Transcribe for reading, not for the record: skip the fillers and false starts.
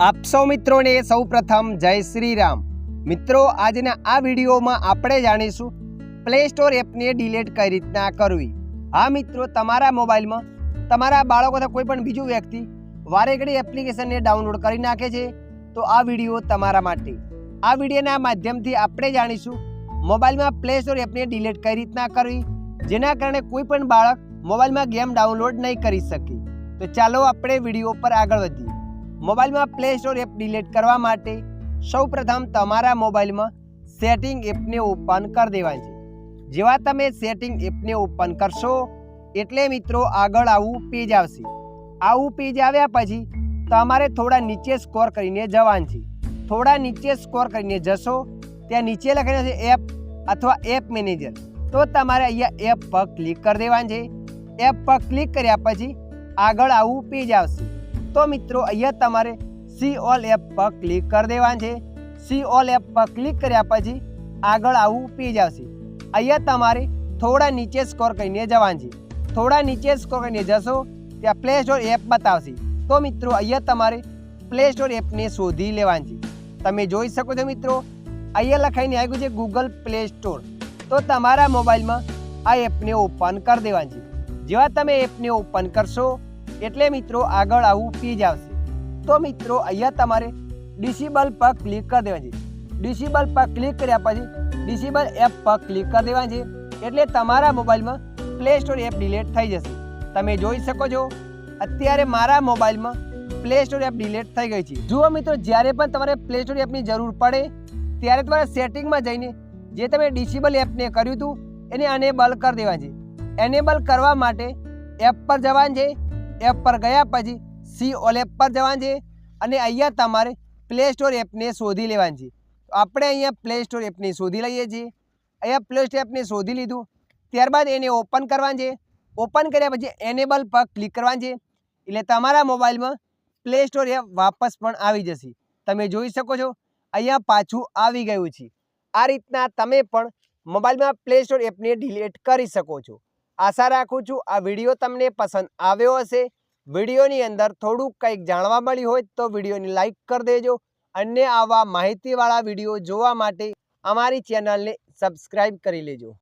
આપ સૌ મિત્રોને સૌ પ્રથમ જય શ્રી રામ। મિત્રો આજના આ વિડીયોમાં આપણે જાણીશું પ્લે સ્ટોર એપને ડિલીટ કઈ રીતના કરવી। હા મિત્રો, તમારા મોબાઈલમાં તમારા બાળકો અથવા કોઈ પણ બીજું વ્યક્તિ વારે ઘડી એપ્લિકેશનને ડાઉનલોડ કરી નાખે છે તો આ વિડીયો તમારા માટે। આ વિડીયોના માધ્યમથી આપણે જાણીશું મોબાઈલમાં પ્લે સ્ટોર એપને ડિલીટ કઈ રીતના કરવી, જેના કારણે કોઈ પણ બાળક મોબાઈલમાં ગેમ ડાઉનલોડ નહીં કરી શકે। તો ચાલો આપણે વિડીયો પર આગળ વધીએ। મોબાઈલમાં પ્લે સ્ટોર એપ ડિલીટ કરવા માટે સૌપ્રથમ તમારા મોબાઈલમાં સેટિંગ એપને ઓપન કરી દેવાની છે। જેવા તમે સેટિંગ એપને ઓપન કરશો એટલે મિત્રો આગળ આવું પેજ આવશે। આવું પેજ આવ્યા પછી તમારે થોડા નીચે સ્ક્રોલ કરીને જવાનું છે। થોડા નીચે સ્ક્રોલ કરીને જશો ત્યાં નીચે લખેલું છે એપ અથવા એપ મેનેજર, તો તમારે અહીંયા એપ પર ક્લિક કરી દેવાનું છે। એપ પર ક્લિક કર્યા પછી આગળ આવું પેજ આવશે। તો મિત્રો અહીંયા તમારે સી ઓલ એપ પર ક્લિક કરી દેવાનું છે। સી ઓલ એપ પર ક્લિક કર્યા પછી આગળ આવું પેજ આવશે। અહીંયા તમારે થોડા નીચે સ્ક્રોલ કરીને જવાનું છે। થોડા નીચે સ્ક્રોલ કરીને જશો ત્યાં પ્લે સ્ટોર એપ બતાવશે। તો મિત્રો અહીંયા તમારે પ્લે સ્ટોર એપને શોધી લેવાની છે। તમે જોઈ શકો છો મિત્રો, અહીંયા લખાઈને આવ્યું છે ગૂગલ પ્લે સ્ટોર। તો તમારા મોબાઈલમાં આ એપને ઓપન કરી દેવાની છે। જેવા તમે એપને ઓપન કરશો એટલે મિત્રો આગળ આવું પેજ આવશે। તો મિત્રો અહીંયા તમારે ડિસેબલ પર ક્લિક કરી દેવાની છે। ડિસેબલ પર ક્લિક કર્યા પછી ડિસેબલ એપ પર ક્લિક કરી દેવાની છે, એટલે તમારા મોબાઈલમાં પ્લે સ્ટોર એપ ડિલીટ થઈ જશે। તમે જોઈ શકો છો અત્યારે મારા મોબાઈલમાં પ્લે સ્ટોર એપ ડિલીટ થઈ ગઈ છે। જુઓ મિત્રો, જ્યારે પણ તમારે પ્લે સ્ટોર એપની જરૂર પડે ત્યારે તમારે સેટિંગમાં જઈને જે તમે ડિસેબલ એપને કર્યું હતું એને અનેબલ કરી દેવાની છે। એનેબલ કરવા માટે એપ પર જવાનું છે। એપ પર ગયા પછી સી ઓલ એપ પર જવાનું છે અને અહીંયા તમારે પ્લે સ્ટોર એપને શોધી લેવાની છે। આપણે અહીંયા પ્લે સ્ટોર એપને શોધી લઈએ છીએ। અહીંયા પ્લે સ્ટોર એપને શોધી લીધું, ત્યારબાદ એને ઓપન કરવાનું છે। ઓપન કર્યા પછી એનેબલ પર ક્લિક કરવાનું છે, એટલે તમારા મોબાઈલમાં પ્લે સ્ટોર એપ વાપસ પણ આવી જશે। તમે જોઈ શકો છો અહીંયા પાછું આવી ગયું છે। આ રીતના તમે પણ મોબાઈલમાં પ્લે સ્ટોર એપને ડિલીટ કરી શકો છો। આશા રાખું છું આ વિડીયો તમને પસંદ આવ્યો હશે। વિડીયોની અંદર થોડુંક કંઈક જાણવા મળ્યું હોય તો વિડીયોને લાઈક કરી દેજો અને આવા માહિતીવાળા વિડીયો જોવા માટે અમારી ચેનલને સબસ્ક્રાઈબ કરી લેજો।